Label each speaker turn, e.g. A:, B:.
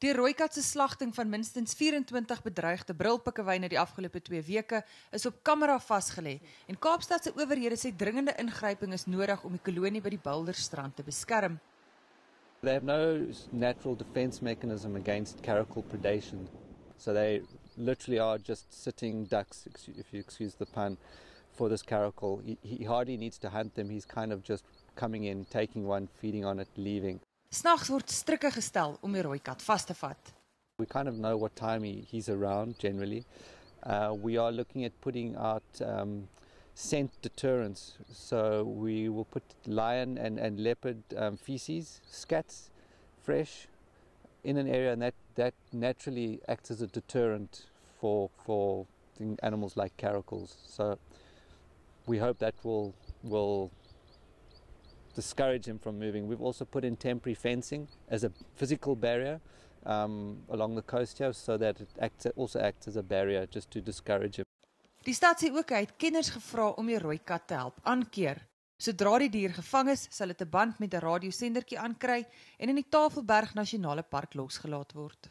A: Die rooikat se slagting van minstens 24 bedreigde brilpikkewyne die afgelope 2 weke is op kamera vasgelê en Kaapstad se owerhede sê dringende ingryping is nodig om die kolonie by die Boulderstrand te beskerm.
B: They have no natural defense mechanism against caracal predation. So they literally are just sitting ducks, if you excuse the pun, for this caracal. He hardly needs to hunt them. He's kind of just coming in, taking one, feeding on it, leaving.
A: Snags word strikke gestel om die rooikat vas te vat.
B: We kind of know what time he's around generally. We are looking at putting out scent deterrents. So we will put lion and leopard feces, scats, fresh, in an area, and that naturally acts as a deterrent for animals like caracals. So we hope that will discourage him from moving. We've also put in temporary fencing as a physical barrier along the coast here, so that it also acts as a barrier just to discourage him.
A: Die stad sê ook hy het kenners gevra om die rooikat te help aankeer. Sodra die dier gevang is, sal dit 'n band met 'n radiosendertjie aankry en in die Tafelberg Nasionale Park losgelaat word.